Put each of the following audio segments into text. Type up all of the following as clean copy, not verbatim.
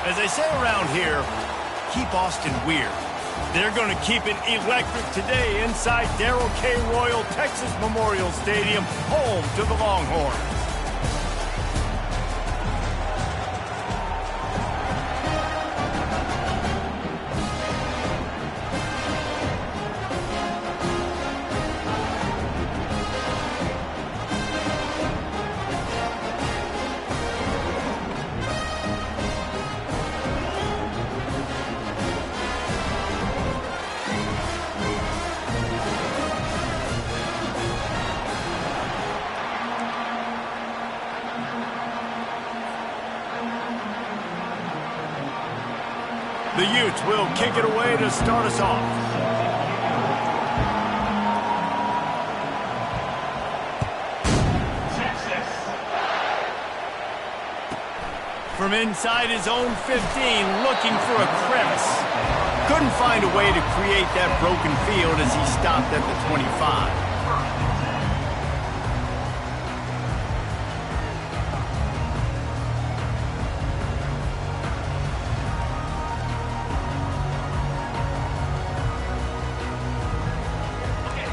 As they say around here, keep Austin weird. They're going to keep it electric today inside Darrell K. Royal Texas Memorial Stadium, home to the Longhorns. The Utes will kick it away to start us off. From inside his own 15, looking for a crevice. Couldn't find a way to create that broken field as he stopped at the 25.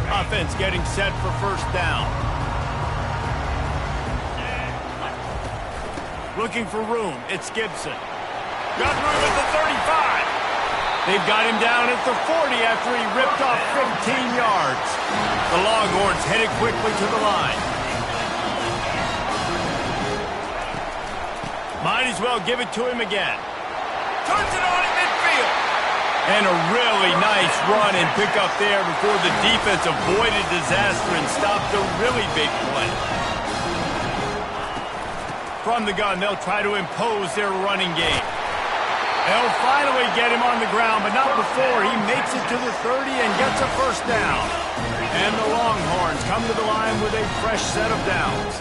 Offense getting set for first down. Looking for room. It's Gibson. Got room at the 35. They've got him down at the 40 after he ripped off 15 yards. The Longhorns headed quickly to the line. Might as well give it to him again. Turns it on in midfield. And a really nice run and pick up there before the defense avoided disaster and stopped a really big play. From the gun, they'll try to impose their running game. They'll finally get him on the ground, but not before he makes it to the 30 and gets a first down. And the Longhorns come to the line with a fresh set of downs.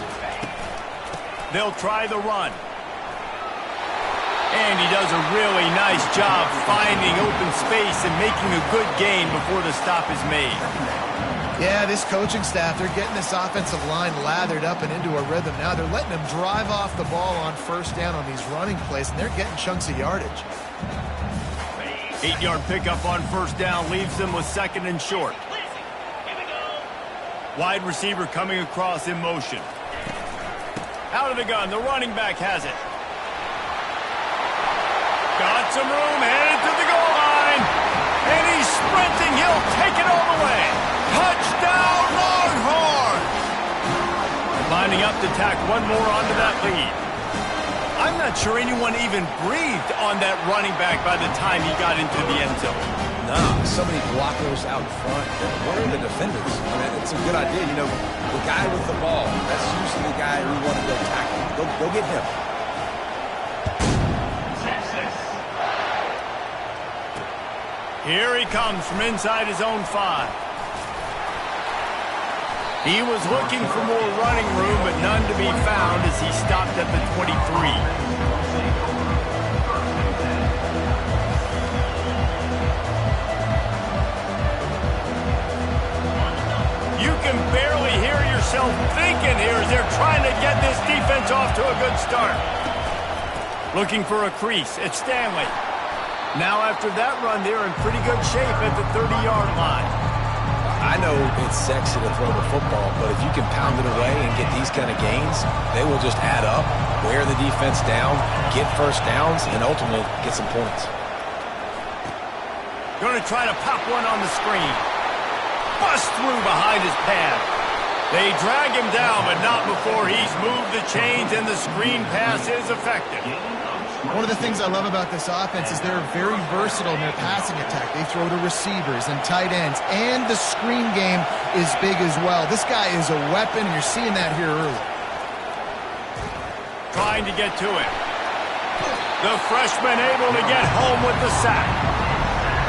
They'll try the run. And he does a really nice job finding open space and making a good gain before the stop is made. Yeah, this coaching staff, they're getting this offensive line lathered up and into a rhythm now. They're letting them drive off the ball on first down on these running plays, and they're getting chunks of yardage. 8-yard pickup on first down leaves them with second and short. Wide receiver coming across in motion. Out of the gun, the running back has it. Got some room, headed to the goal line. And he's sprinting. He'll take it all the way. Touchdown, Longhorns! Lining up to tack one more onto that lead. I'm not sure anyone even breathed on that running back by the time he got into the end zone. No, so many blockers out front. Where are the defenders? I mean, it's a good idea. You know, the guy with the ball, that's usually the guy we want to go tackle. Go get him. Here he comes from inside his own 5. He was looking for more running room, but none to be found as he stopped at the 23. You can barely hear yourself thinking here as they're trying to get this defense off to a good start. Looking for a crease. It's Stanley. Now after that run, they're in pretty good shape at the 30-yard line. I know it's sexy to throw the football, but if you can pound it away and get these kind of gains, they will just add up, wear the defense down, get first downs, and ultimately get some points. Going to try to pop one on the screen. Bust through behind his pad. They drag him down, but not before he's moved the chains, and the screen pass is effective. One of the things I love about this offense is they're very versatile in their passing attack. They throw to receivers and tight ends, and the screen game is big as well. This guy is a weapon, and you're seeing that here early. Trying to get to it. The freshman able to get home with the sack.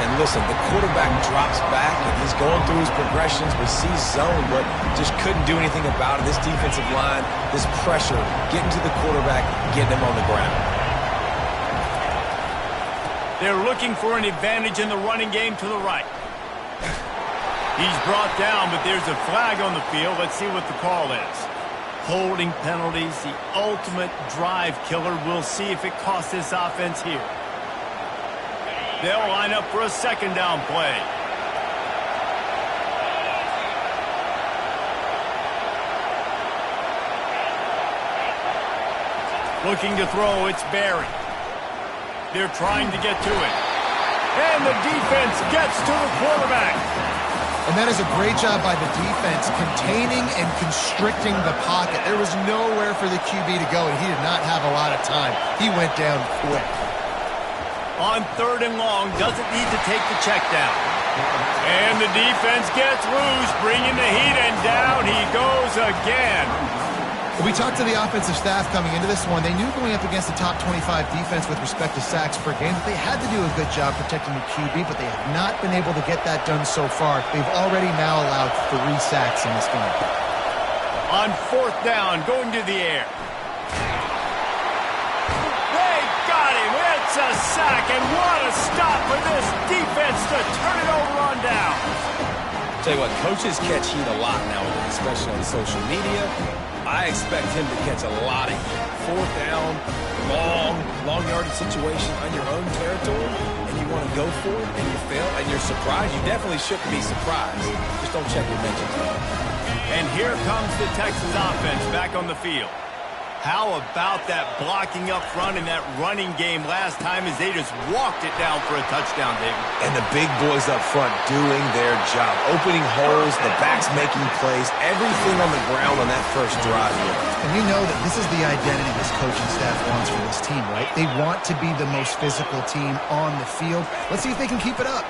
And listen, the quarterback drops back, and he's going through his progressions, but sees zone, but just couldn't do anything about it. This defensive line, this pressure, getting to the quarterback, getting him on the ground. They're looking for an advantage in the running game to the right. He's brought down, but there's a flag on the field. Let's see what the call is. Holding penalties, the ultimate drive killer. We'll see if it costs this offense here. They'll line up for a second down play. Looking to throw, it's Barry. They're trying to get to it. And the defense gets to the quarterback. And that is a great job by the defense, containing and constricting the pocket. There was nowhere for the QB to go, and he did not have a lot of time. He went down quick. On 3rd and long, doesn't need to take the check down. And the defense gets loose, bringing the heat, and down he goes again. We talked to the offensive staff coming into this one. They knew going up against the top 25 defense with respect to sacks per game that they had to do a good job protecting the QB, but they have not been able to get that done so far. They've already now allowed 3 sacks in this game. On 4th down, going to the air. They got him. It's a sack, and what a stop for this defense to turn it over on down. Tell you what, coaches catch heat a lot nowadays, especially on social media. I expect him to catch a lot of heat. 4th down, long yardage situation on your own territory, and you want to go for it, and you fail, and you're surprised. You definitely shouldn't be surprised. Just don't check your mentions. And here comes the Texans offense back on the field. How about that blocking up front in that running game last time as they just walked it down for a touchdown, David? And the big boys up front doing their job. Opening holes, the backs making plays, everything on the ground on that first drive. And you know that this is the identity this coaching staff wants for this team, right? They want to be the most physical team on the field. Let's see if they can keep it up.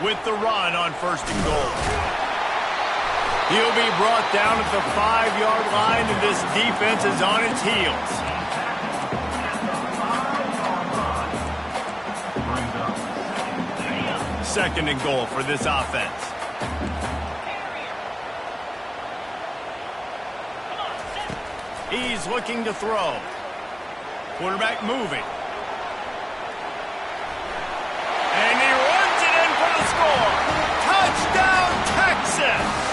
With the run on 1st and goal. He'll be brought down at the 5-yard line, and this defense is on its heels. Second and goal for this offense. He's looking to throw. Quarterback moving. And he runs it in for the score. Touchdown, Texas!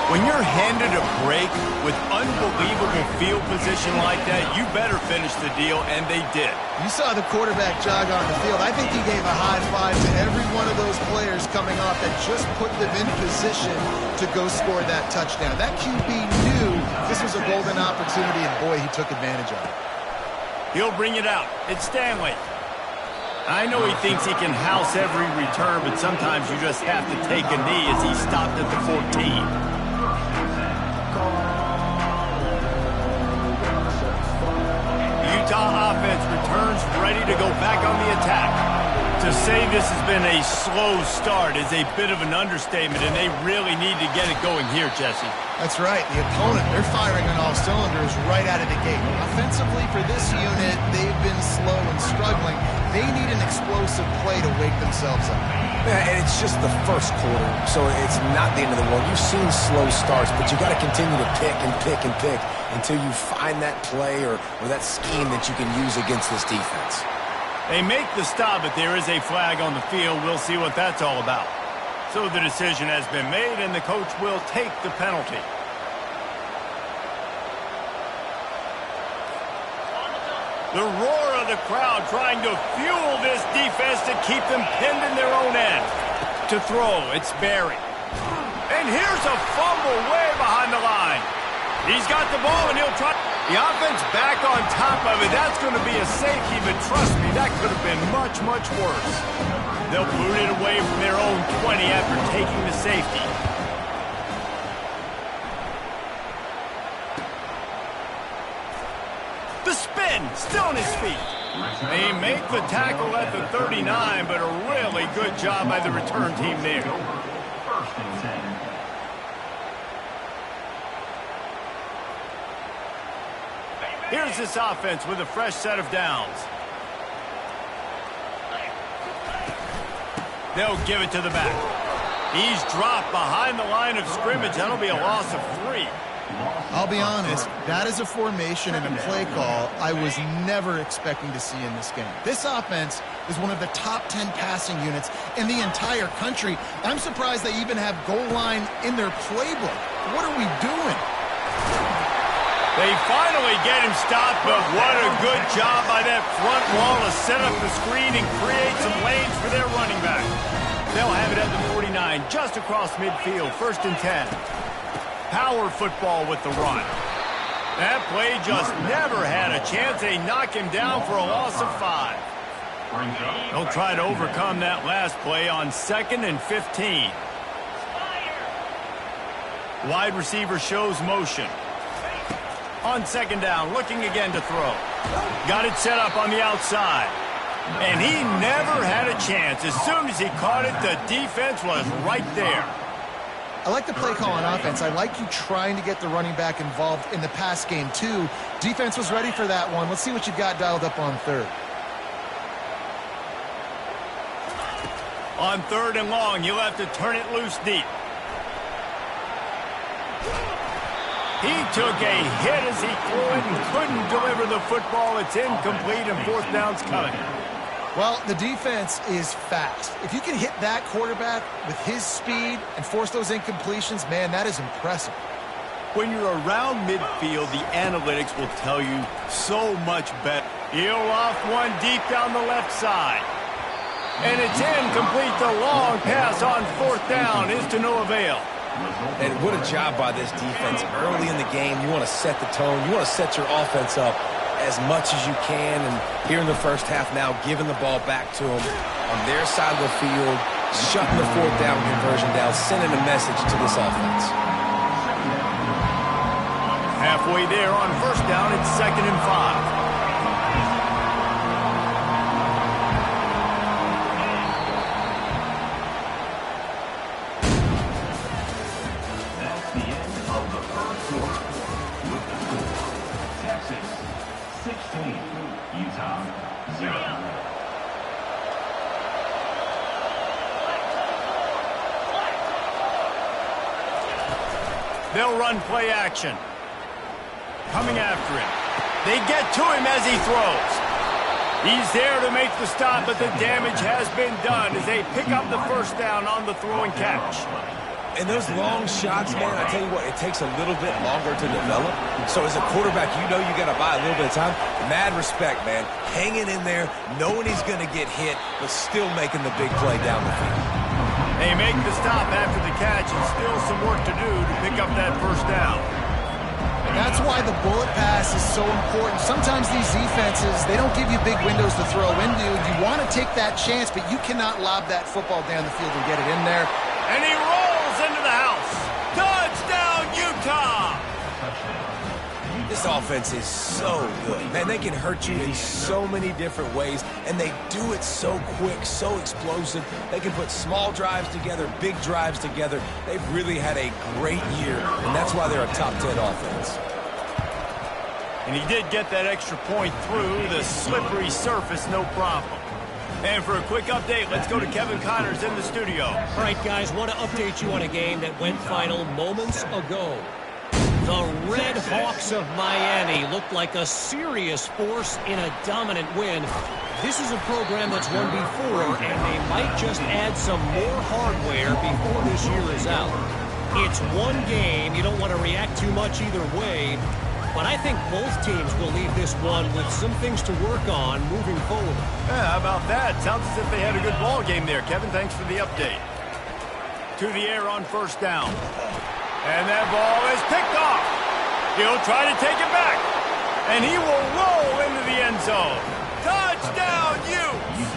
When you're handed a break with unbelievable field position like that, you better finish the deal, and they did. You saw the quarterback jog on the field. I think he gave a high five to every one of those players coming off that just put them in position to go score that touchdown. That QB knew this was a golden opportunity, and boy, he took advantage of it. He'll bring it out. It's Stanley. I know he thinks he can house every return, but sometimes you just have to take a knee as he stopped at the 14. Utah offense returns ready to go back on the attack. To say this has been a slow start is a bit of an understatement, and they really need to get it going here, Jesse. That's right. The opponent, they're firing on all cylinders right out of the gate. Offensively, for this unit, they've been slow and struggling. They need an explosive play to wake themselves up. Yeah, and it's just the first quarter, so it's not the end of the world. You've seen slow starts, but you got to continue to pick and pick and pick until you find that play or that scheme that you can use against this defense. They make the stop, but there is a flag on the field. We'll see what that's all about. So the decision has been made, and the coach will take the penalty. The roar of the crowd trying to fuel this defense to keep them pinned in their own end. To throw, it's Barry. And here's a fumble way behind the line. He's got the ball, and he'll try. The offense back on top of it. That's going to be a safety, but trust me, that could have been much, much worse. They'll boot it away from their own 20 after taking the safety. The spin, still on his feet. They make the tackle at the 39, but a really good job by the return team there. Here's this offense with a fresh set of downs. They'll give it to the back. He's dropped behind the line of scrimmage. That'll be a loss of 3. I'll be honest, that is a formation and a play call I was never expecting to see in this game. This offense is one of the top 10 passing units in the entire country. I'm surprised they even have goal line in their playbook. What are we doing? They finally get him stopped, but what a good job by that front wall to set up the screen and create some lanes for their running back. They'll have it at the 49, just across midfield, 1st and 10. Power football with the run. That play just never had a chance. They knock him down for a loss of 5. They'll try to overcome that last play on 2nd and 15. Wide receiver shows motion. On 2nd down, looking again to throw. Got it set up on the outside. And he never had a chance. As soon as he caught it, the defense was right there. I like the play call on offense. I like you trying to get the running back involved in the pass game, too. Defense was ready for that one. Let's see what you've got dialed up on 3rd. On 3rd and long, you'll have to turn it loose deep. He took a hit as he threw it and couldn't deliver the football. It's incomplete and 4th down's coming. Well, the defense is fast. If you can hit that quarterback with his speed and force those incompletions, man, that is impressive. When you're around midfield, the analytics will tell you so much better. He'll off one deep down the left side. And it's incomplete. The long pass on 4th down is to no avail. And what a job by this defense. Early in the game, you want to set the tone. You want to set your offense up as much as you can. And here in the first half now, giving the ball back to them on their side of the field, shutting the 4th down conversion down, sending a message to this offense. Halfway there on 1st down, it's 2nd and 5. They'll run play action. Coming after him. They get to him as he throws. He's there to make the stop, but the damage has been done as they pick up the 1st down on the throw and catch. And those long shots, man, I tell you what, it takes a little bit longer to develop. So as a quarterback, you know you got to buy a little bit of time. Mad respect, man. Hanging in there, knowing he's going to get hit, but still making the big play down the field. They make the stop after the catch and still some work to do to pick up that 1st down. And that's why the bullet pass is so important. Sometimes these defenses, they don't give you big windows to throw into. You want to take that chance, but you cannot lob that football down the field and get it in there. And he rolls into the house. Touchdown, Utah! This offense is so good. Man, they can hurt you in so many different ways, and they do it so quick, so explosive. They can put small drives together, big drives together. They've really had a great year, and that's why they're a top 10 offense. And he did get that extra point through the slippery surface, no problem. And for a quick update, let's go to Kevin Connors in the studio. All right, guys, want to update you on a game that went final moments ago. The Red Hawks of Miami looked like a serious force in a dominant win. This is a program that's won before, and they might just add some more hardware before this year is out. It's one game. You don't want to react too much either way, but I think both teams will leave this one with some things to work on moving forward. Yeah, how about that? Sounds as if they had a good ball game there. Kevin, thanks for the update. To the air on 1st down. And that ball is picked off. He'll try to take it back. And he will roll into the end zone. Touchdown, Utes!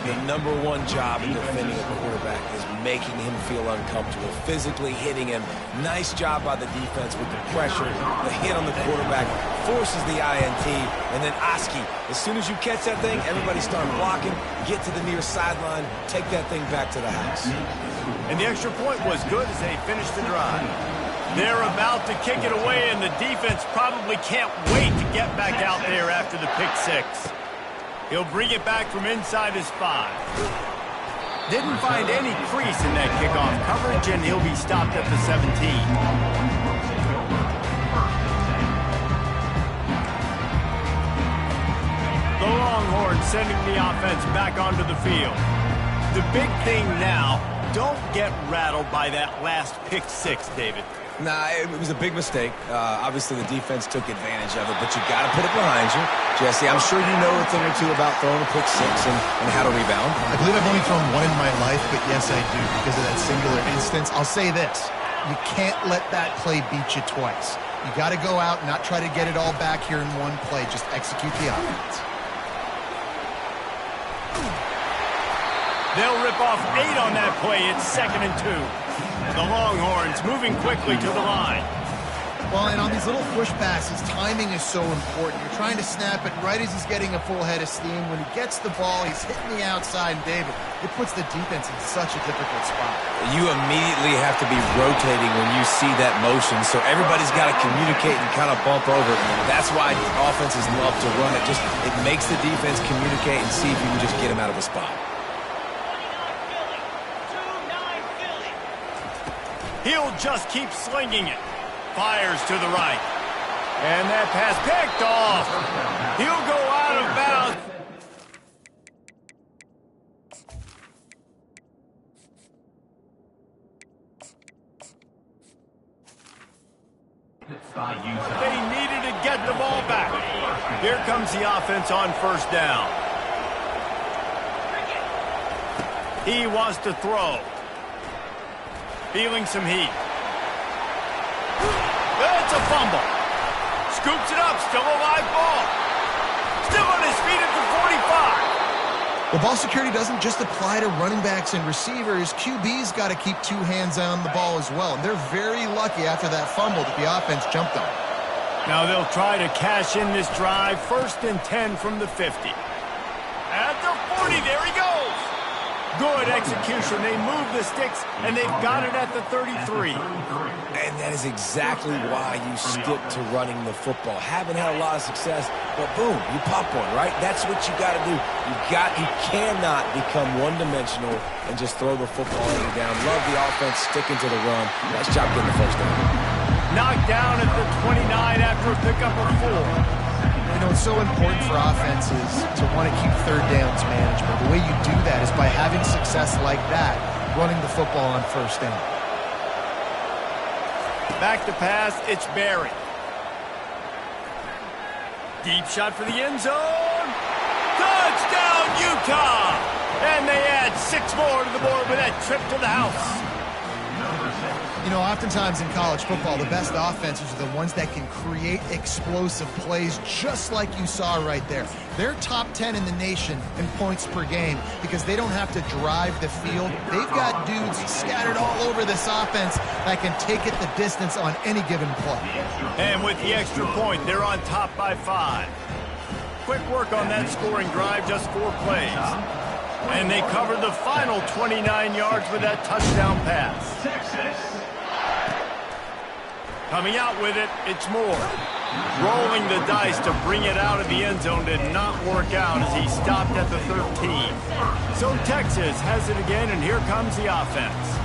The #1 job in defending a quarterback is making him feel uncomfortable, physically hitting him. Nice job by the defense with the pressure, the hit on the quarterback, forces the INT, and then Oski. As soon as you catch that thing, everybody start blocking, get to the near sideline, take that thing back to the house. And the extra point was good as they finished the drive. They're about to kick it away, and the defense probably can't wait to get back out there after the pick 6. He'll bring it back from inside his 5. Didn't find any crease in that kickoff coverage, and he'll be stopped at the 17. The Longhorns sending the offense back onto the field. The big thing now, don't get rattled by that last pick 6, David. Nah, it was a big mistake. Obviously, the defense took advantage of it, but you got to put it behind you. Jesse, I'm sure you know a thing or two about throwing a pick six and how to rebound. I believe I've only thrown one in my life, but yes, I do because of that singular instance. I'll say this. You can't let that play beat you twice. You got to go out and not try to get it all back here in one play. Just execute the offense. They'll rip off 8 on that play. It's 2nd and 2. The Longhorns moving quickly to the line. Well, and on these little push passes, timing is so important. You're trying to snap it right as he's getting a full head of steam. When he gets the ball, he's hitting the outside, and David, it puts the defense in such a difficult spot. You immediately have to be rotating when you see that motion, so everybody's got to communicate and kind of bump over. That's why offenses love to run it. It makes the defense communicate and see if you can just get him out of a spot. He'll just keep slinging it. Fires to the right. And that pass picked off. He'll go out of bounds. They needed to get the ball back. Here comes the offense on 1st down. He wants to throw. Feeling some heat. It's a fumble. Scoops it up. Still a live ball. Still on his feet at the 45. The ball security doesn't just apply to running backs and receivers. QB's got to keep 2 hands on the ball as well. And they're very lucky after that fumble that the offense jumped on. Now they'll try to cash in this drive. 1st and 10 from the 50. At the 40, there he goes. Good execution. They move the sticks, and they've got it at the 33. And that is exactly why you stick to running the football. Haven't had a lot of success, but boom, you pop one, right? That's what you got to do. You cannot become one-dimensional and just throw the football down. Love the offense sticking to the run. Nice job getting the 1st down. Knocked down at the 29 after a pickup of 4. You know, it's so important for offenses to want to keep 3rd downs manageable. The way you do that is by having success like that, running the football on 1st down. Back to pass, it's Barry. Deep shot for the end zone. Touchdown, Utah! And they add 6 more to the board with that trip to the house. You know, oftentimes in college football, the best offenses are the ones that can create explosive plays just like you saw right there. They're top 10 in the nation in points per game because they don't have to drive the field. They've got dudes scattered all over this offense that can take it the distance on any given play. And with the extra point, they're on top by 5. Quick work on that scoring drive, just 4 plays. And they covered the final 29 yards with that touchdown pass. Coming out with it, it's Moore. Rolling the dice to bring it out of the end zone did not work out as he stopped at the 13. So Texas has it again, and here comes the offense.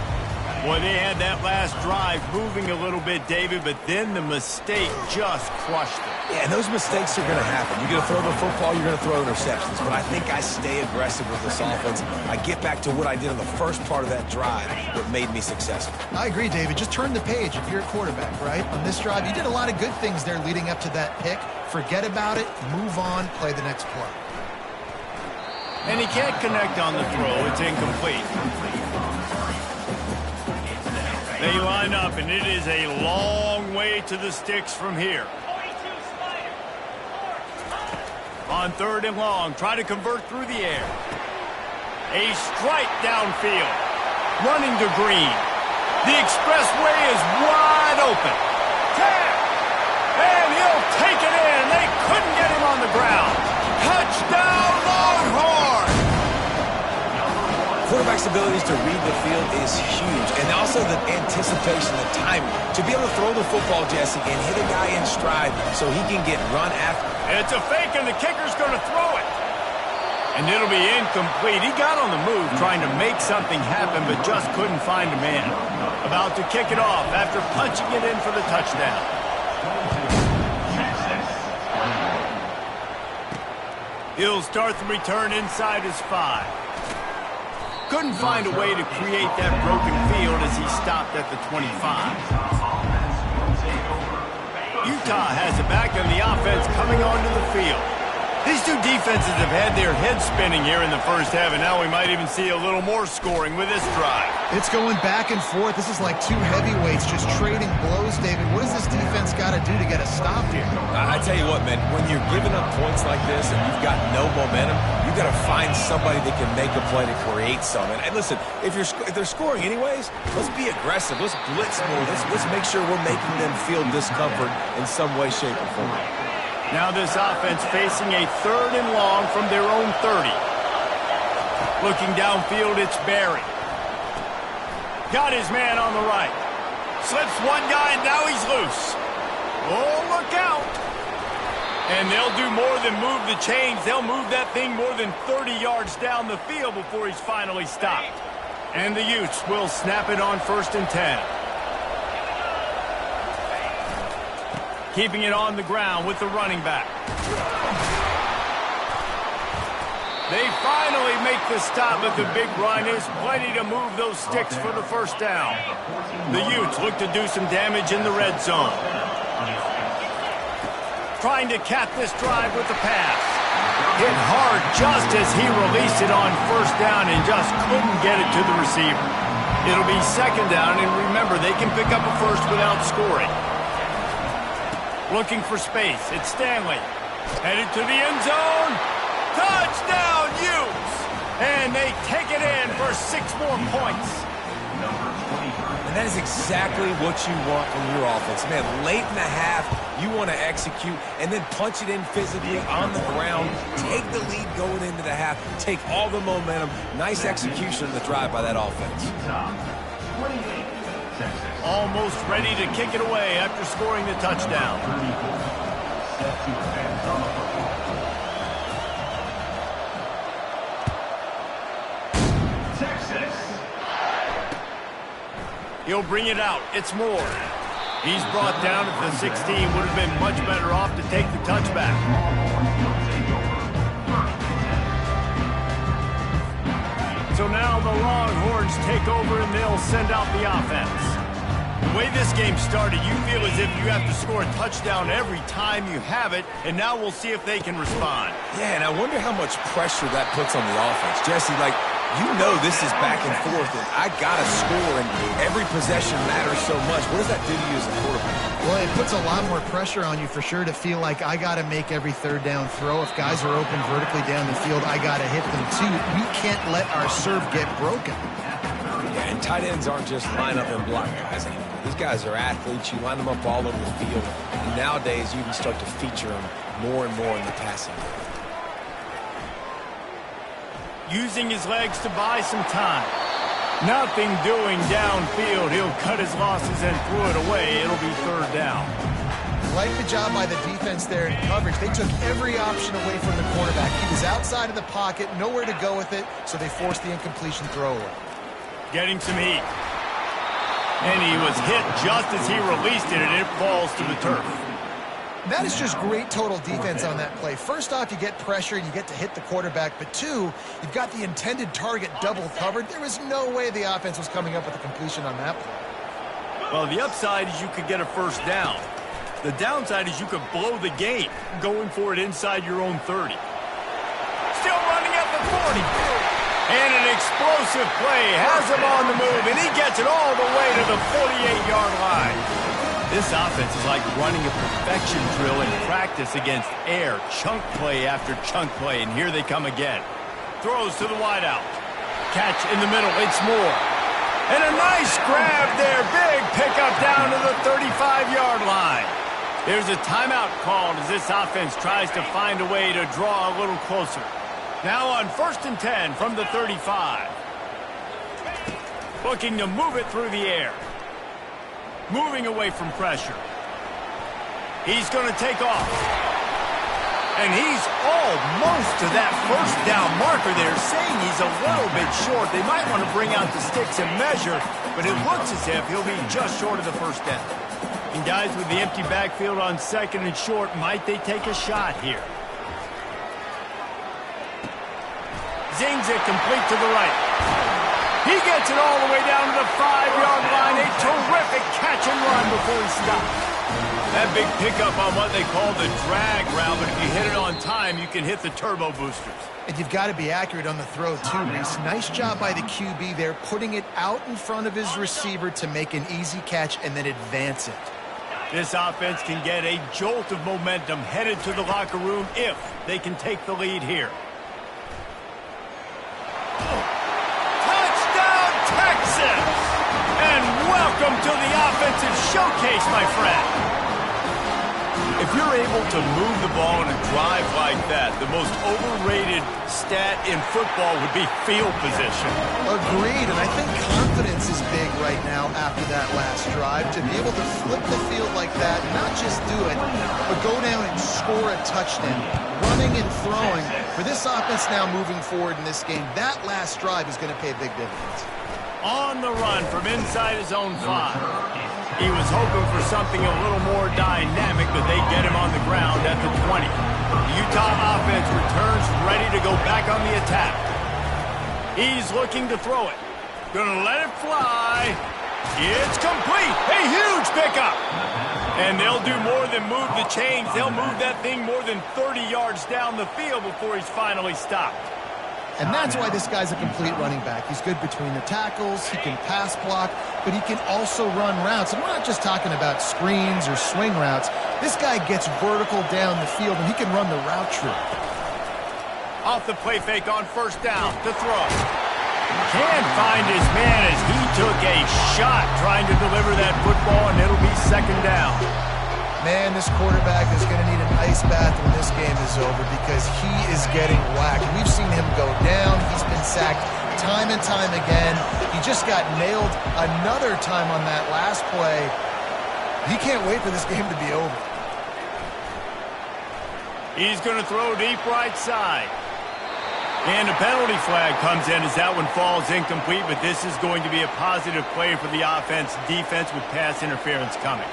Boy, they had that last drive moving a little bit, David, but then the mistake just crushed it. Yeah, and those mistakes are going to happen. You're going to throw the football, you're going to throw interceptions. But I think I stay aggressive with this offense. I get back to what I did on the first part of that drive that made me successful. I agree, David. Just turn the page if you're a quarterback, right? On this drive, you did a lot of good things there leading up to that pick. Forget about it, move on, play the next play. And he can't connect on the throw. It's incomplete. They line up, and it is a long way to the sticks from here. On 3rd and long, try to convert through the air. A strike downfield. Running to Green. The expressway is wide open. And he'll take it in. They couldn't get him on the ground. Touchdown, Longhorn! Quarterback's abilities to read the field is huge, and also the anticipation, the timing. To be able to throw the football, Jesse, and hit a guy in stride so he can get run after. It's a fake, and the kicker's going to throw it. And it'll be incomplete. He got on the move trying to make something happen, but just couldn't find a man. About to kick it off after punching it in for the touchdown. He'll start the return inside his 5. Couldn't find a way to create that broken field as he stopped at the 25. Utah has it back on the offense coming onto the field. These two defenses have had their heads spinning here in the first half, and now we might even see a little more scoring with this drive. It's going back and forth. This is like two heavyweights just trading blows, David. What does this defense got to do to get a stop here? I tell you what, man, when you're giving up points like this and you've got no momentum, you've got to find somebody that can make a play to create something. And listen, if they're scoring anyways, let's be aggressive. Let's blitz more. Let's make sure we're making them feel discomfort in some way, shape, or form. Now this offense facing a 3rd and long from their own 30. Looking downfield, it's Barry. Got his man on the right. Slips one guy, and now he's loose. Oh, look out. And they'll do more than move the chains. They'll move that thing more than 30 yards down the field before he's finally stopped. And the Utes will snap it on 1st and 10. Keeping it on the ground with the running back. They finally make the stop, but the big run is plenty to move those sticks for the first down. The Utes look to do some damage in the red zone. Trying to cap this drive with the pass. Hit hard just as he released it on 1st down and just couldn't get it to the receiver. It'll be 2nd down, and remember, they can pick up a first without scoring. Looking for space. It's Stanley. Headed to the end zone. Touchdown, Utes! And they take it in for 6 more points. And that is exactly what you want from your offense. Man, late in the half, you want to execute and then punch it in physically on the ground. Take the lead going into the half. Take all the momentum. Nice execution of the drive by that offense. Almost ready to kick it away after scoring the touchdown. He'll bring it out. It's Moore. He's brought down at the 16. Would have been much better off to take the touchback. So now the Longhorns take over and they'll send out the offense. The way this game started, you feel as if you have to score a touchdown every time you have it, and now we'll see if they can respond. Yeah, and I wonder how much pressure that puts on the offense. Jesse, like, you know this is back and forth, and I got to score, and every possession matters so much. What does that do to you as a quarterback? Well, it puts a lot more pressure on you for sure to feel like I got to make every 3rd down throw. If guys are open vertically down the field, I got to hit them too. We can't let our serve get broken. Yeah, and tight ends aren't just line up and block guys anymore. These guys are athletes. You line them up all over the field. And nowadays, you can start to feature them more and more in the passing game. Using his legs to buy some time. Nothing doing downfield. He'll cut his losses and throw it away. It'll be 3rd down. Like the job by the defense there in coverage. They took every option away from the quarterback. He was outside of the pocket, nowhere to go with it, so they forced the incompletion throw away. Getting some heat. And he was hit just as he released it, and it falls to the turf. That is just great total defense on that play. First off, you get pressure and you get to hit the quarterback, but 2, you've got the intended target double covered. There was no way the offense was coming up with a completion on that play. Well, the upside is you could get a 1st down. The downside is you could blow the game going for it inside your own 30. Still running at the 40. And an explosive play has him on the move, and he gets it all the way to the 48-yard line. This offense is like running a perfection drill in practice against air. Chunk play after chunk play, and here they come again. Throws to the wideout. Catch in the middle. It's Moore. And a nice grab there. Big pickup down to the 35-yard line. There's a timeout called as this offense tries to find a way to draw a little closer. Now on 1st and 10 from the 35. Looking to move it through the air. Moving away from pressure. He's going to take off. And he's almost to that 1st down marker there, saying he's a little bit short. They might want to bring out the sticks and measure, but it looks as if he'll be just short of the 1st down. And guys with the empty backfield on 2nd and short, might they take a shot here? Zings it complete to the right. He gets it all the way down to the 5-yard line. A terrific catch and run before he stops. That big pickup on what they call the drag route, but if you hit it on time, you can hit the turbo boosters. And you've got to be accurate on the throw, too, Reese. Nice job by the QB there, putting it out in front of his receiver to make an easy catch and then advance it. This offense can get a jolt of momentum headed to the locker room if they can take the lead here. Touchdown, Texas! And welcome to the offensive showcase, my friend. If you're able to move the ball in a drive like that, the most overrated stat in football would be field position. Agreed, and I think confidence is big right now after that last drive. To be able to flip the field like that, not just do it, but go down and score a touchdown. Running and throwing. For this offense now moving forward in this game, that last drive is going to pay big dividends. On the run from inside his own 5. He was hoping for something a little more dynamic, but they get him on the ground at the 20. The Utah offense returns ready to go back on the attack. He's looking to throw it. Gonna let it fly. It's complete. A huge pickup. And they'll do more than move the chains. They'll move that thing more than 30 yards down the field before he's finally stopped. And that's why this guy's a complete running back. He's good between the tackles, he can pass block, but he can also run routes. And we're not just talking about screens or swing routes. This guy gets vertical down the field, and he can run the route tree. Off the play fake on first down to throw. Can't find his man as he took a shot trying to deliver that football, and it'll be second down. Man, this quarterback is going to need an ice bath when this game is over because he is getting whacked. We've seen him go down. He's been sacked time and time again. He just got nailed another time on that last play. He can't wait for this game to be over. He's going to throw deep right side. And a penalty flag comes in as that one falls incomplete, but this is going to be a positive play for the offense. Defense with pass interference coming.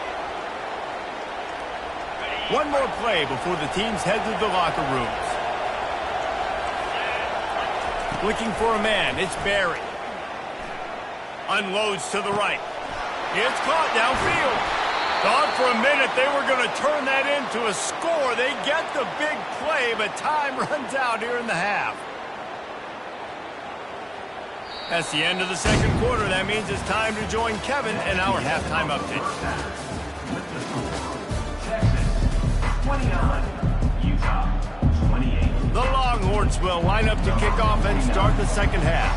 One more play before the teams head to the locker rooms. Looking for a man, it's Barry. Unloads to the right. It's caught downfield. Thought for a minute they were going to turn that into a score. They get the big play, but time runs out here in the half. That's the end of the second quarter. That means it's time to join Kevin in our halftime update. 29, Utah, 28. The Longhorns will line up to kick off and start the second half.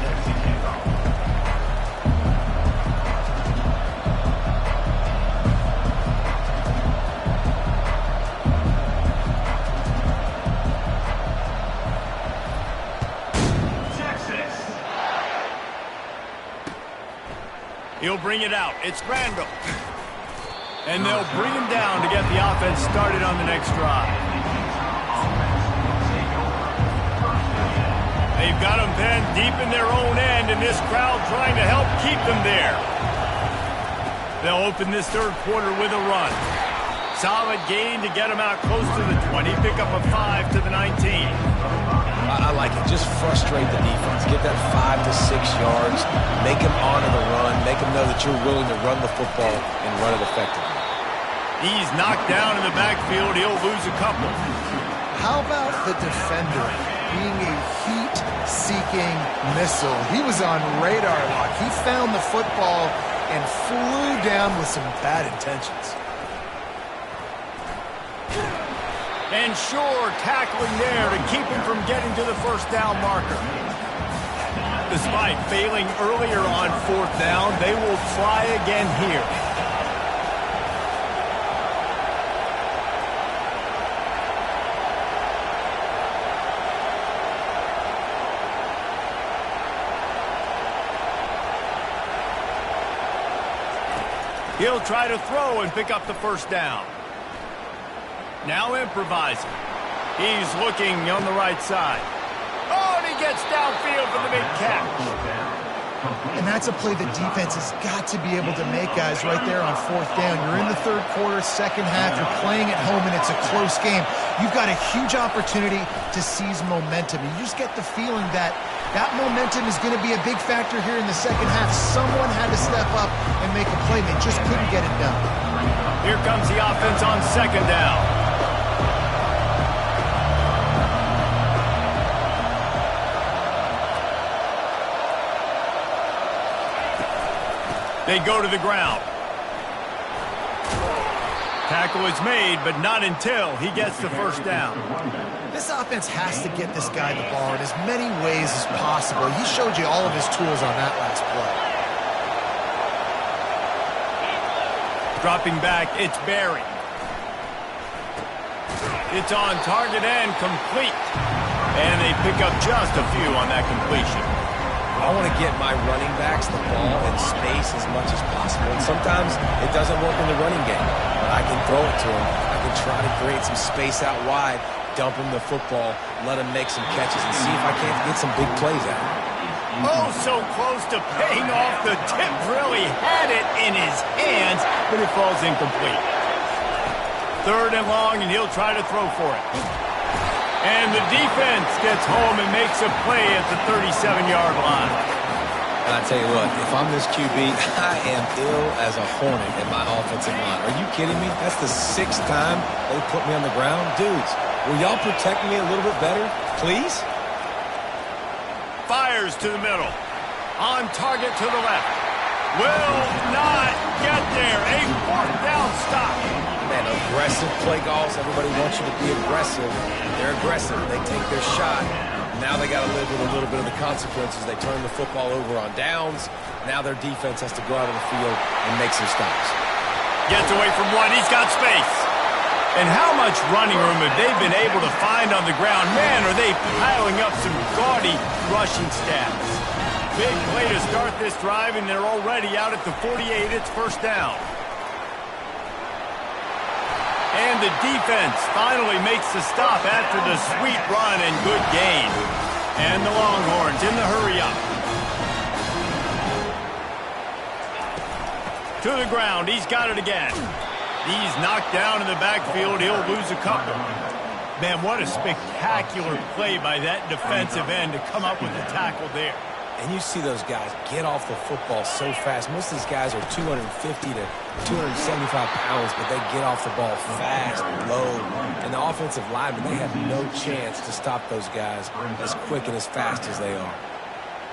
Texas. He'll bring it out. It's Randall. And they'll bring him down to get the offense started on the next drive. They've got him then deep in their own end, and this crowd trying to help keep them there. They'll open this third quarter with a run. Solid gain to get him out close to the 20. Pick up a 5 to the 19. I like it. Just frustrate the defense. Get that 5 to 6 yards. Make them honor the run. Make them know that you're willing to run the football and run it effectively. He's knocked down in the backfield. He'll lose a couple. How about the defender being a heat-seeking missile? He was on radar lock. He found the football and flew down with some bad intentions. And sure, tackling there to keep him from getting to the first down marker. Despite failing earlier on fourth down, they will try again here. He'll try to throw and pick up the first down. Now improvising. He's looking on the right side. Oh, and he gets downfield for the big catch. And that's a play the defense has got to be able to make, guys, right there on fourth down. You're in the third quarter, second half. You're playing at home, and it's a close game. You've got a huge opportunity to seize momentum. You just get the feeling that that momentum is going to be a big factor here in the second half. Someone had to step up and make a play. They just couldn't get it done. Here comes the offense on second down. They go to the ground. Tackle is made, but not until he gets the first down. This offense has to get this guy the ball in as many ways as possible. He showed you all of his tools on that last play. Dropping back, it's Barry. It's on target and complete. And they pick up just a few on that completion. I want to get my running backs the ball in space as much as possible. And sometimes it doesn't work in the running game. But I can throw it to them. I can try to create some space out wide, dump him the football, let him make some catches, and see if I can't get some big plays out of him. Oh, so close to paying off. The tip really had it in his hands, but it falls incomplete. Third and long, and he'll try to throw for it. And the defense gets home and makes a play at the 37-yard line. And I tell you what, if I'm this QB, I am ill as a hornet in my offensive line. Are you kidding me? That's the 6th time they put me on the ground. Dudes, will y'all protect me a little bit better, please? Fires to the middle. On target to the left. Will not get there. A 4th down stop. Man, aggressive play calls. Everybody wants you to be aggressive. They're aggressive. They take their shot. Now they got to live with a little bit of the consequences. They turn the football over on downs. Now their defense has to go out on the field and make some stops. Gets away from one. He's got space. And how much running room have they been able to find on the ground? Man, are they piling up some gaudy rushing stats. Big play to start this drive, and they're already out at the 48. It's first down. And the defense finally makes the stop after the sweet run and good gain. And the Longhorns in the hurry-up. To the ground. He's got it again. He's knocked down in the backfield. He'll lose a couple. Man, what a spectacular play by that defensive end to come up with the tackle there. And you see those guys get off the football so fast. Most of these guys are 250 to 275 pounds, but they get off the ball fast, low. And the offensive linemen, they have no chance to stop those guys as quick and as fast as they are.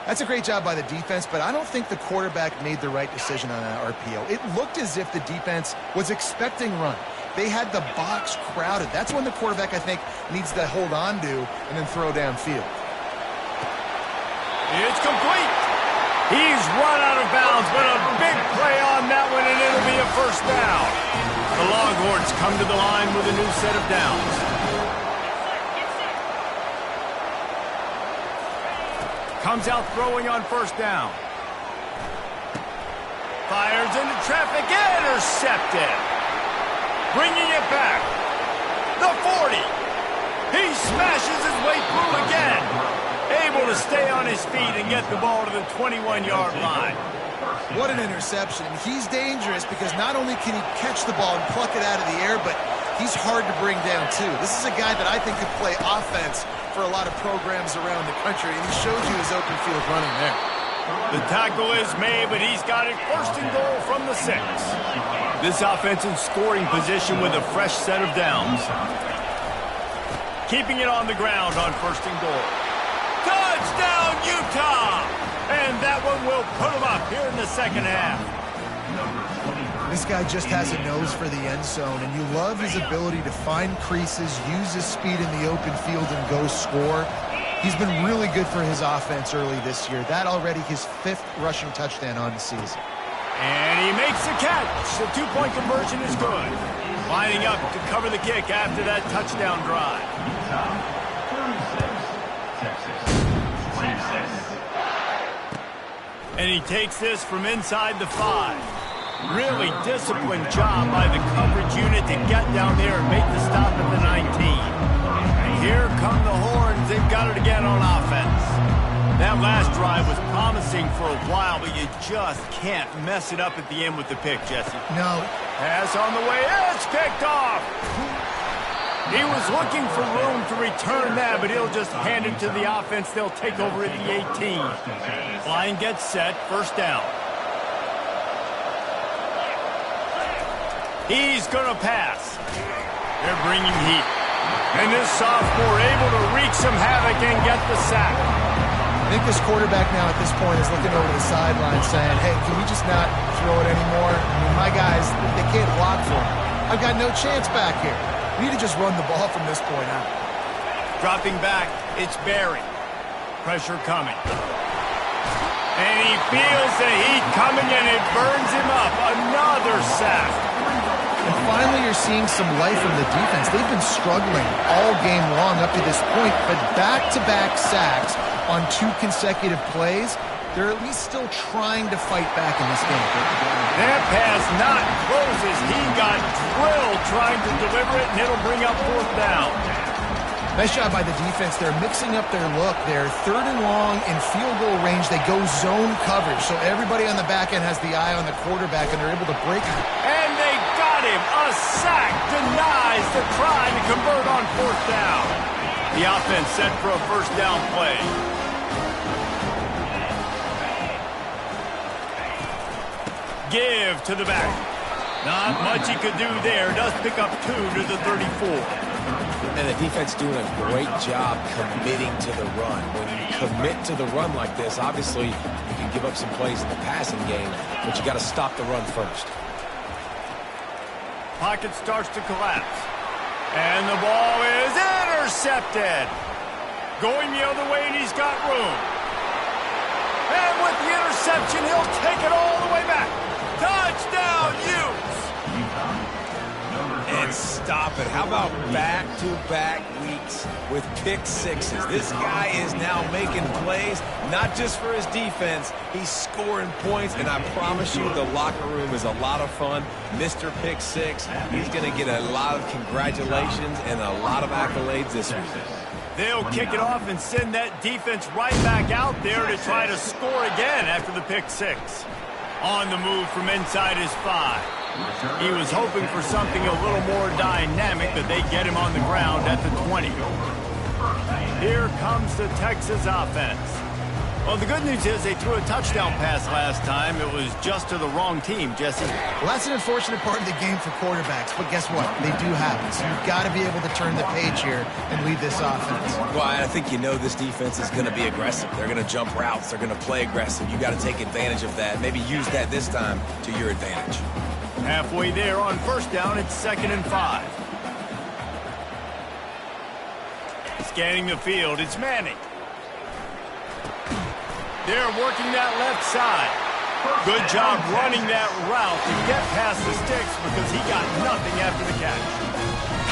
That's a great job by the defense, but I don't think the quarterback made the right decision on that RPO. It looked as if the defense was expecting run. They had the box crowded. That's when the quarterback, I think, needs to hold on to and then throw downfield. It's complete. He's run out of bounds, but a big play on that one, and it'll be a first down. The Longhorns come to the line with a new set of downs. Comes out throwing on first down. Fires into traffic, intercepted. Bringing it back. The 40. He smashes his way through again. Able to stay on his feet and get the ball to the 21-yard line. What an interception. He's dangerous because not only can he catch the ball and pluck it out of the air, but he's hard to bring down, too. This is a guy that I think could play offense for a lot of programs around the country, and he shows you his open field running there. The tackle is made, but he's got it first and goal from the 6. This offense in scoring position with a fresh set of downs. Keeping it on the ground on first and goal. Touchdown, Utah! And that one will put them up here in the second half. This guy just has a nose for the end zone, and you love his ability to find creases, use his speed in the open field, and go score. He's been really good for his offense early this year. That already his 5th rushing touchdown on the season. And he makes the catch. The 2-point conversion is good. Lining up to cover the kick after that touchdown drive. And he takes this from inside the 5. Really disciplined job by the coverage unit to get down there and make the stop at the 19. And here come the Horns. They've got it again on offense. That last drive was promising for a while, but you just can't mess it up at the end with the pick, Jesse. No. Pass on the way. It's picked off. He was looking for room to return that, but he'll just hand it to the offense. They'll take over at the 18. Line gets set. First down. He's going to pass. They're bringing heat. And this sophomore able to wreak some havoc and get the sack. I think this quarterback now at this point is looking over the sideline saying, hey, can we just not throw it anymore? I mean, my guys, they can't block for me. I've got no chance back here. We need to just run the ball from this point out. Dropping back, it's Barry. Pressure coming. And he feels the heat coming, and it burns him up. Another sack. And finally, you're seeing some life from the defense. They've been struggling all game long up to this point, but back-to-back sacks on 2 consecutive plays, they're at least still trying to fight back in this game. That pass not close as he got drilled trying to deliver it, and it'll bring up 4th down. Nice job by the defense. They're mixing up their look. They're 3rd and long in field goal range. They go zone coverage, so everybody on the back end has the eye on the quarterback, and they're able to break it. And they got him. A sack denies the try to convert on 4th down. The offense set for a 1st down play. Give to the back. Not much he could do there. Does pick up 2 to the 34. And the defense doing a great job committing to the run. When you commit to the run like this, obviously you can give up some plays in the passing game, but you got to stop the run first. Pocket starts to collapse. And the ball is intercepted. Going the other way, and he's got room. And with the interception, he'll take it all the way back. Touchdown, Utes! And stop it. How about back-to-back weeks with pick sixes? This guy is now making plays, not just for his defense. He's scoring points, and I promise you the locker room is a lot of fun. Mr. Pick Six, he's going to get a lot of congratulations and a lot of accolades this week. They'll kick it off and send that defense right back out there to try to score again after the pick 6. On the move from inside his 5. He was hoping for something a little more dynamic, but they get him on the ground at the 20. Here comes the Texas offense. Well, the good news is they threw a touchdown pass last time. It was just to the wrong team, Jesse. Well, that's an unfortunate part of the game for quarterbacks, but guess what? They do happen. So you've got to be able to turn the page here and lead this offense. Well, I think you know this defense is going to be aggressive. They're going to jump routes. They're going to play aggressive. You got to take advantage of that. Maybe use that this time to your advantage. Halfway there on 1st down, it's 2nd and 5. Scanning the field, it's Manning. They're working that left side. Good job running that route to get past the sticks because he got nothing after the catch.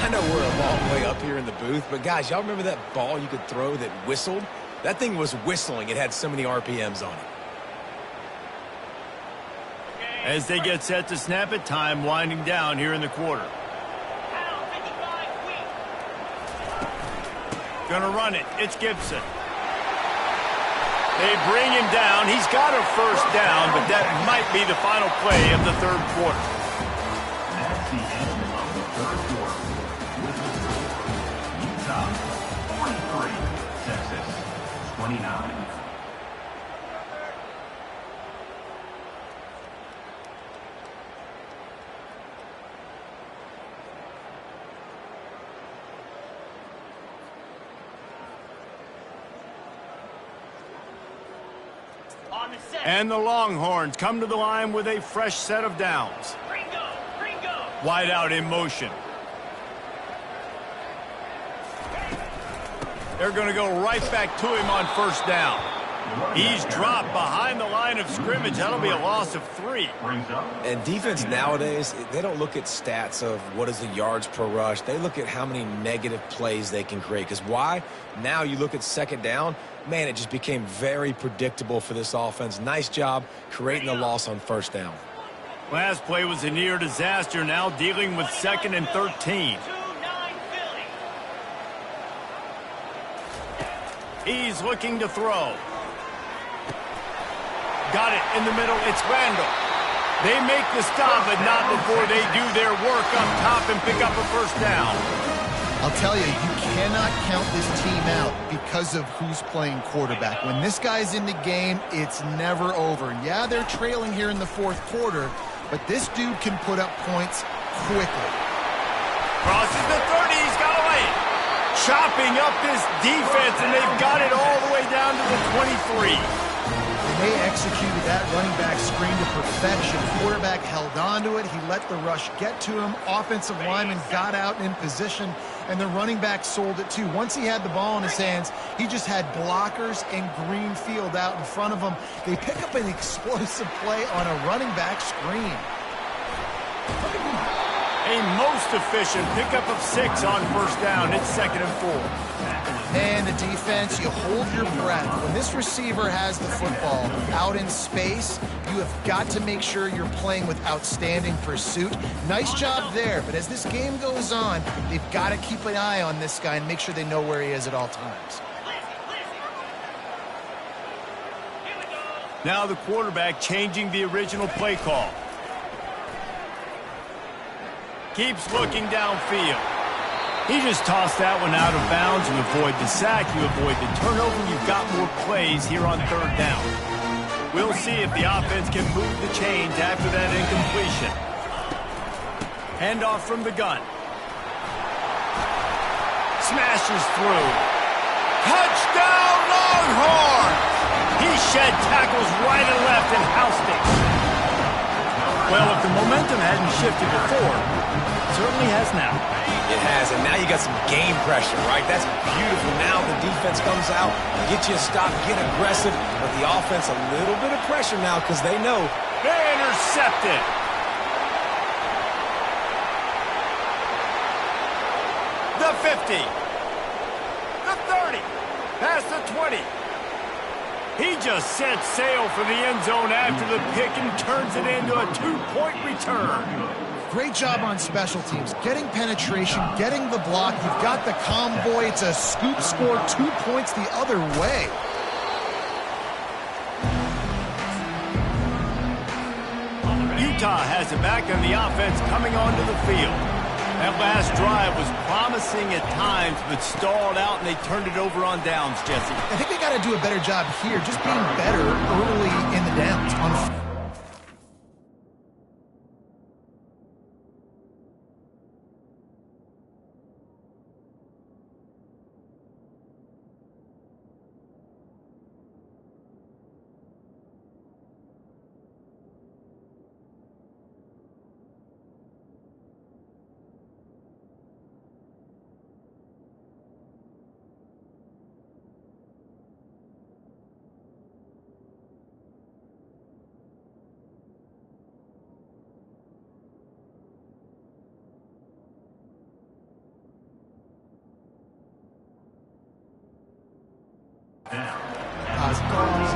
I know we're a long way up here in the booth, but guys, y'all remember that ball you could throw that whistled? That thing was whistling. It had so many RPMs on it. As they get set to snap it, time winding down here in the quarter. Gonna run it. It's Gibson. They bring him down. He's got a 1st down, but that might be the final play of the 3rd quarter. That's the end of the 3rd quarter. With the score, Utah 43, Texas 29. And the Longhorns come to the line with a fresh set of downs. Wide out in motion. They're going to go right back to him on 1st down. He's dropped behind the line of scrimmage. That'll be a loss of 3. And defense nowadays, they don't look at stats of what is the yards per rush. They look at how many negative plays they can create. Because why? Now you look at 2nd down, man, it just became very predictable for this offense. Nice job creating the loss on 1st down. Last play was a near disaster. Now dealing with 2nd and 13. He's looking to throw. Got it in the middle. It's Randall. They make the stop, but not before they do their work up top and pick up a 1st down. I'll tell you, you cannot count this team out because of who's playing quarterback. When this guy's in the game, it's never over. Yeah, they're trailing here in the 4th quarter, but this dude can put up points quickly. Crosses the 30. He's got away. Chopping up this defense, and they've got it all the way down to the 23. And they executed that running back screen to perfection. Quarterback held on to it. He let the rush get to him. Offensive lineman got out in position, and the running back sold it too. Once he had the ball in his hands, he just had blockers and green field out in front of him. They pick up an explosive play on a running back screen. A most efficient pickup of 6 on first down. It's 2nd and 4. And the defense, you hold your breath. When this receiver has the football out in space, you have got to make sure you're playing with outstanding pursuit. Nice job there, but as this game goes on, they've got to keep an eye on this guy and make sure they know where he is at all times. Now the quarterback changing the original play call. Keeps looking downfield. He just tossed that one out of bounds. You avoid the sack, you avoid the turnover. You've got more plays here on 3rd down. We'll see if the offense can move the chains after that incompletion. Handoff from the gun. Smashes through. Touchdown, Longhorns! He shed tackles right and left and housed it. Well, if the momentum hadn't shifted before, it certainly has now. It has, and now you got some game pressure, right? That's beautiful. Now the defense comes out, get you a stop, get aggressive, but the offense a little bit of pressure now because they know. They intercept it. The 50. The 30. Past the 20. He just set sail for the end zone after the pick and turns it into a 2-point return. Great job on special teams. Getting penetration, getting the block. You've got the convoy. It's a scoop score, 2 points the other way. Utah has it back on the offense coming onto the field. That last drive was promising at times, but stalled out, and they turned it over on downs, Jesse. I think they got to do a better job here, just being better early in the downs.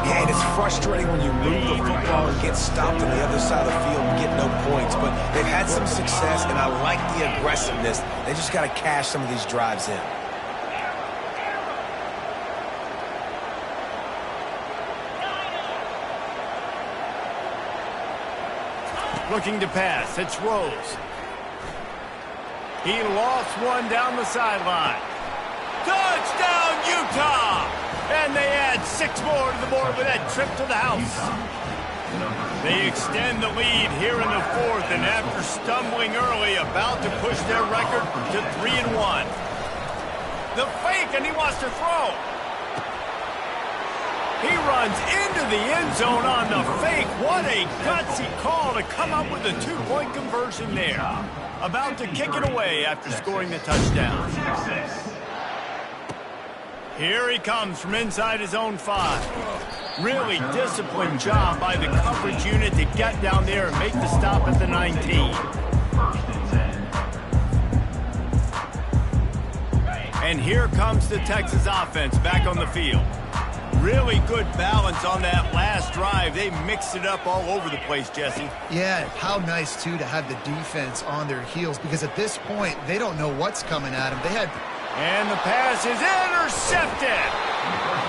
Yeah, and it's frustrating when you move the football and get stopped on the other side of the field and get no points. But they've had some success, and I like the aggressiveness. They just got to cash some of these drives in. Looking to pass. It's Rose. He lost one down the sideline. Touchdown, Utah! And they add 6 more to the board with that trip to the house. They extend the lead here in the 4th, and after stumbling early, about to push their record to 3-1. The fake, and he wants to throw. He runs into the end zone on the fake. What a gutsy call to come up with a 2-point conversion there. About to kick it away after scoring the touchdown. Here he comes from inside his own 5. Really disciplined job by the coverage unit to get down there and make the stop at the 19. And here comes the Texas offense back on the field. Really good balance on that last drive. They mixed it up all over the place, Jesse. Yeah, how nice, too, to have the defense on their heels, because at this point, they don't know what's coming at them. They had... And the pass is intercepted.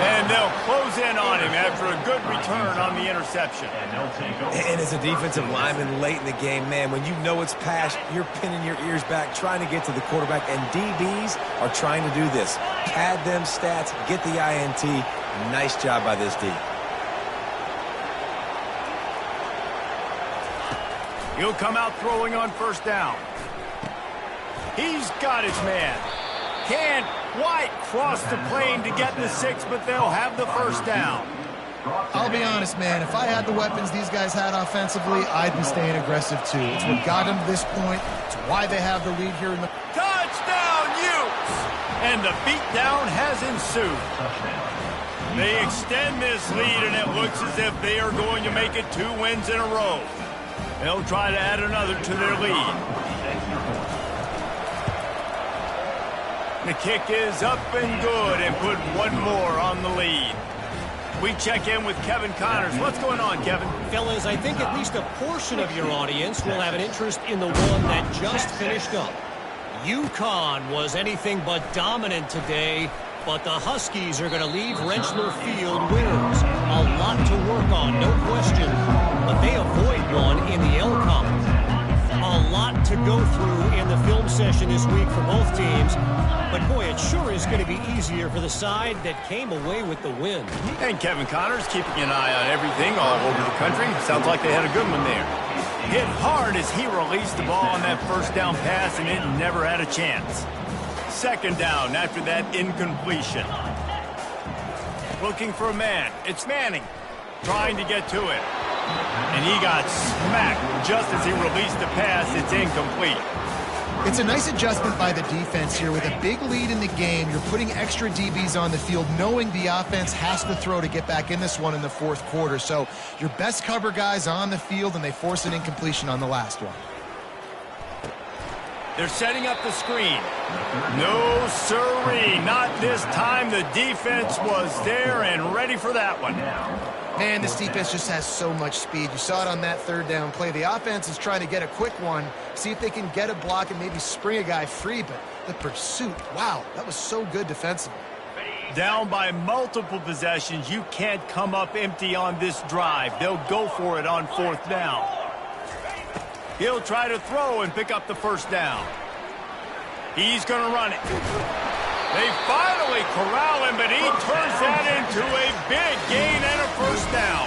And they'll close in on him after a good return on the interception. And as a defensive lineman late in the game, man, when you know it's passed, you're pinning your ears back, trying to get to the quarterback, and DBs are trying to do this. Pad them stats, get the INT. Nice job by this D. He'll come out throwing on first down. He's got his man. Can't quite cross the plane to get the 6, but they'll have the first down. I'll be honest, man. If I had the weapons these guys had offensively, I'd be staying aggressive too. It's what got them to this point. It's why they have the lead here in the... Touchdown, Utes! And the beatdown has ensued. They extend this lead, and it looks as if they are going to make it 2 wins in a row. They'll try to add another to their lead. The kick is up and good and put one more on the lead. We check in with Kevin Connors. What's going on, Kevin? Fellas, I think at least a portion of your audience will have an interest in the one that just finished up. UConn was anything but dominant today, but the Huskies are going to leave Rentschler Field winners. A lot to work on, no question, but they avoid one in the L Conference. A lot to go through in the film session this week for both teams, but boy, it sure is going to be easier for the side that came away with the win. And Kevin Connors keeping an eye on everything all over the country. Sounds like they had a good one there. Hit hard as he released the ball on that first down pass, and it never had a chance. Second down after that incompletion. Looking for a man. It's Manning trying to get to it. And he got smacked just as he released the pass. It's incomplete. It's a nice adjustment by the defense here. With a big lead in the game, you're putting extra DBs on the field, knowing the offense has to throw to get back in this one in the fourth quarter. So your best cover guys on the field, and they force an incompletion on the last one. They're setting up the screen. No, sirree. Not this time. The defense was there and ready for that one. Man, this defense just has so much speed. You saw it on that third down play. The offense is trying to get a quick one, see if they can get a block and maybe spring a guy free, but the pursuit, wow, that was so good defensively. Down by multiple possessions, you can't come up empty on this drive. They'll go for it on fourth down. He'll try to throw and pick up the first down. He's going to run it. They finally corral him, but he turns that into a big gain and a first down.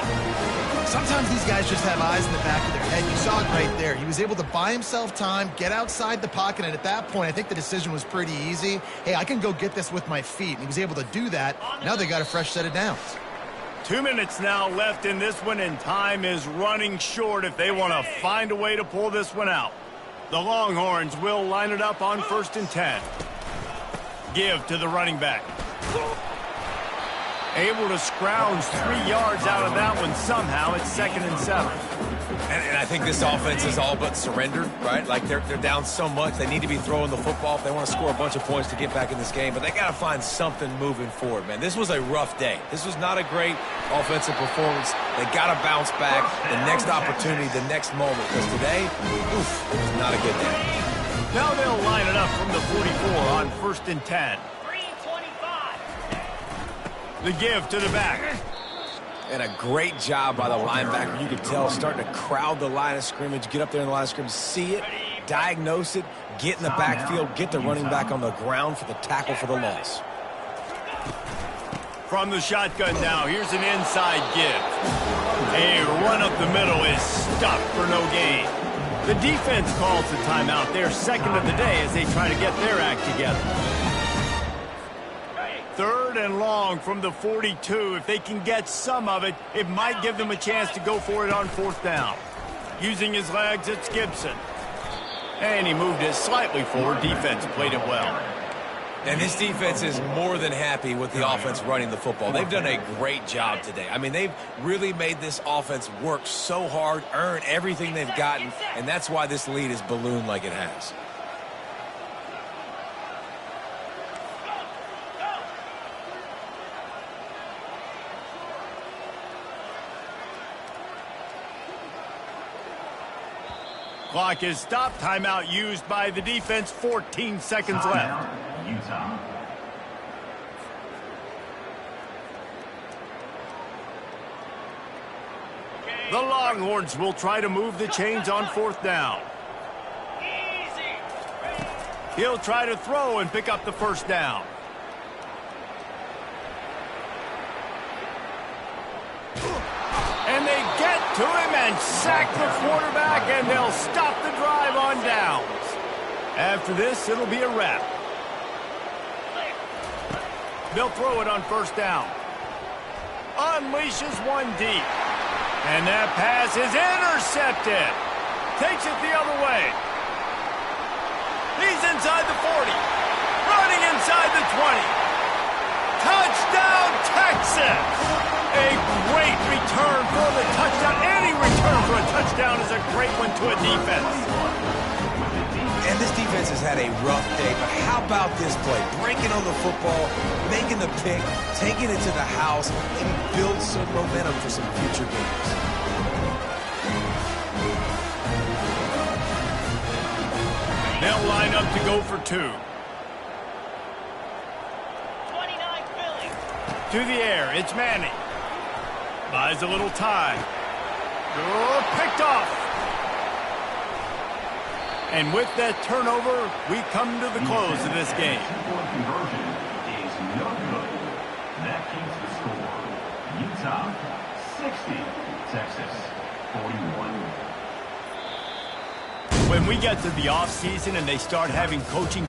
Sometimes these guys just have eyes in the back of their head. You saw it right there. He was able to buy himself time, get outside the pocket, and at that point, I think the decision was pretty easy. Hey, I can go get this with my feet. And he was able to do that. Now they got a fresh set of downs. 2 minutes now left in this one, and time is running short if they want to find a way to pull this one out. The Longhorns will line it up on 1st and 10. Give to the running back. Able to scrounge 3 yards out of that one somehow. It's 2nd and 7. And I think this offense is all but surrendered, right? Like they're down so much. They need to be throwing the football if they want to score a bunch of points to get back in this game. But they got to find something moving forward, man. This was a rough day. This was not a great offensive performance. They got to bounce back the next opportunity, the next moment. Because today, oof, it was not a good day. Now they'll line it up from the 44 on 1st and 10. 3:25. The give to the back. And a great job by the linebacker. You could tell, starting to crowd the line of scrimmage, get up there in the line of scrimmage, see it, diagnose it, get in the backfield, get the running back on the ground for the tackle for the loss. From the shotgun now, here's an inside give. A run up the middle is stopped for no gain. The defense calls the timeout. They're second of the day as they try to get their act together. 3rd and long from the 42. If they can get some of it, it might give them a chance to go for it on 4th down. Using his legs, it's Gibson. And he moved it slightly forward. Defense played it well. And this defense is more than happy with the offense running the football. They've done a great job today. I mean, they've really made this offense work so hard, earn everything they've gotten, and that's why this lead is ballooned like it has. Clock is stopped. Timeout used by the defense. 14 seconds left. Utah. The Longhorns will try to move the chains on 4th down. He'll try to throw and pick up the first down. And they get to him and sack the quarterback, and they'll stop the drive on downs. After this, it'll be a wrap. They'll throw it on first down. Unleashes one deep. And that pass is intercepted. Takes it the other way. He's inside the 40. Running inside the 20. Touchdown, Texas! A great return for the touchdown. Any return for a touchdown is a great one to a defense. And this defense has had a rough day, but how about this play? Breaking on the football, making the pick, taking it to the house, and build some momentum for some future games. They'll line up to go for two. 29 Philly. To the air, it's Manning. Buys a little time. Oh, picked off. And with that turnover, we come to the close of this game. Two-point conversion is no good. That keeps the score. Utah 60, Texas 41. When we get to the offseason and they start having coaching